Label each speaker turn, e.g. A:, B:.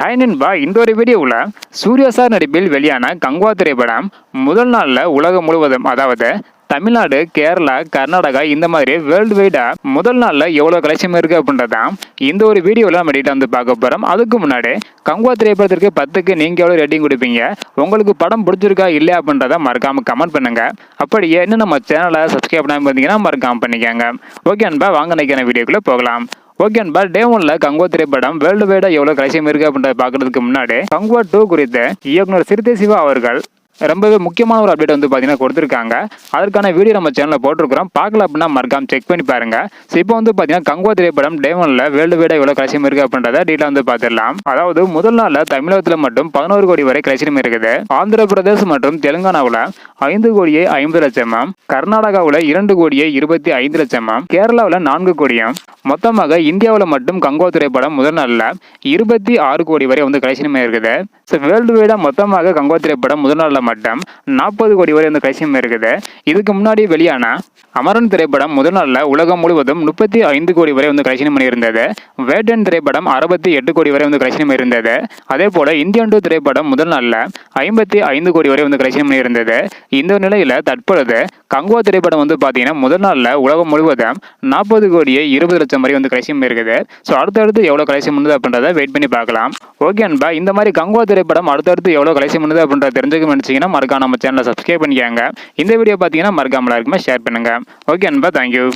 A: Hi நண்பா, இந்த ஒரு வீடியோவில் சூர்யா சார் நடிப்பில் வெளியான கங்குவா திரைப்படம் முதல் நாளில் உலகம் முழுவதும், அதாவது தமிழ்நாடு, கேரளா, கர்நாடகா இந்த மாதிரி வேர்ல்டு வைடா முதல் நாளில் எவ்வளோ கலெக்ஷன் இருக்குது அப்படின்றதான் இந்த ஒரு வீடியோவில் நம்ம டீட்டெயில் வந்து பார்க்க போகிறோம். அதுக்கு முன்னாடி கங்குவா திரைப்படத்திற்கு 10க்கு நீங்கள் எவ்வளோ ரேட்டிங் கொடுப்பீங்க, உங்களுக்கு படம் பிடிச்சிருக்கா இல்லையா அப்படின்றத மறக்காமல் கமெண்ட் பண்ணுங்க. அப்படியே இன்னும் நம்ம சேனலை சப்ஸ்கிரைப் பண்ணாமல் பார்த்தீங்கன்னா மறக்காமல் பண்ணிக்கோங்க. ஓகே நண்பா, வாங்க நினைக்கிற வீடியோக்குள்ளே போகலாம். ஓகே நண்பா, டே 1ல கங்குவா திரைப்படம் வேர்ல்டு வைடா எவ்வளவு கலெக்ஷன் இருக்கு அப்படின்றத பாக்குறதுக்கு முன்னாடி கங்குவா 2 குறித்து இயக்குனர் சிறுத்தை சிவா அவர்கள் ரொம்பவே முக்கியமான ஒரு அப்டேட் வந்து பார்த்தீங்கன்னா கொடுத்துருக்காங்க. அதற்கான வீடியோ நம்ம சேனலில் போட்டிருக்கிறோம். பார்க்கல அப்படின்னா மறக்காம செக் பண்ணி பாருங்க. ஸோ இப்போ வந்து பார்த்தீங்கன்னா கங்குவா திரைப்படம் டே 1ல வேர்ல்டு வைடா எவ்வளோ கலெக்ஷன் இருக்கு அப்படின்றத டீட்டெயில் வந்து பார்த்துடலாம். அதாவது முதல் நாளில் தமிழகத்தில் மட்டும் 11 கோடி வரை கலெக்ஷன் இருக்குது. ஆந்திர பிரதேஷ் மற்றும் தெலுங்கானாவில் 5 கோடியே 50 லட்சம், கர்நாடகாவில் 2 கோடியே 25 லட்சம், கேரளாவில் 4 கோடியும், மொத்தமாக இந்தியாவில் மட்டும் கங்குவா திரைப்படம் முதல் நாளில் 26 கோடி வரை வந்து கலெக்ஷன் இருக்குது. ஸோ வேர்ல்டு வைடா மொத்தமாக கங்குவா திரைப்படம் முதல் நாளில் மட்டும் 40 கோடி வரை வந்து கலெக்ஷன் இருக்குது. இதுக்கு முன்னாடி வெளியான அமரன் திரைப்படம் முதல் நாளில் உலகம் முழுவதும் 35 கோடி வரை வந்து கலெக்ஷன் பண்ணியிருந்தது. வேட்டன் திரைப்படம் 68 கோடி வரை வந்து கலெக்ஷன் பண்ணியிருந்தது. அதே போல இந்தியன் 2 திரைப்படம் முதல் நாளில் 55 கோடி வரை வந்து கலெக்ஷன் பண்ணியிருந்தது. இந்த நிலையில் தற்பொழுது கங்குவா திரைப்படம் வந்து பார்த்தீங்கன்னா முதல் நாளில் உலகம் முழுவதும் 40 கோடியே 20 லட்சம் வரை வந்து கலெக்ஷன் இருக்குது. ஸோ அடுத்தடுத்து எவ்வளோ கலெக்ஷன் பண்ணுது அப்படின்றத வெயிட் பண்ணி பார்க்கலாம். ஓகே அன்பா, இந்த மாதிரி கங்குவா திரைப்படம் அடுத்தடுத்து எவ்வளோ கலெக்ஷன் பண்ணுது அப்படின்றத தெரிஞ்சுக்க நினைச்சீங்கன்னா மறக்காம நம்ம சேனலை சப்ஸ்கிரைப் பண்ணிக்கோங்க. இந்த வீடியோ பார்த்தீங்கன்னா மறக்காம எல்லாருக்குமே ஷேர் பண்ணுங்க. ஓகே அன்பா, தேங்க்யூ.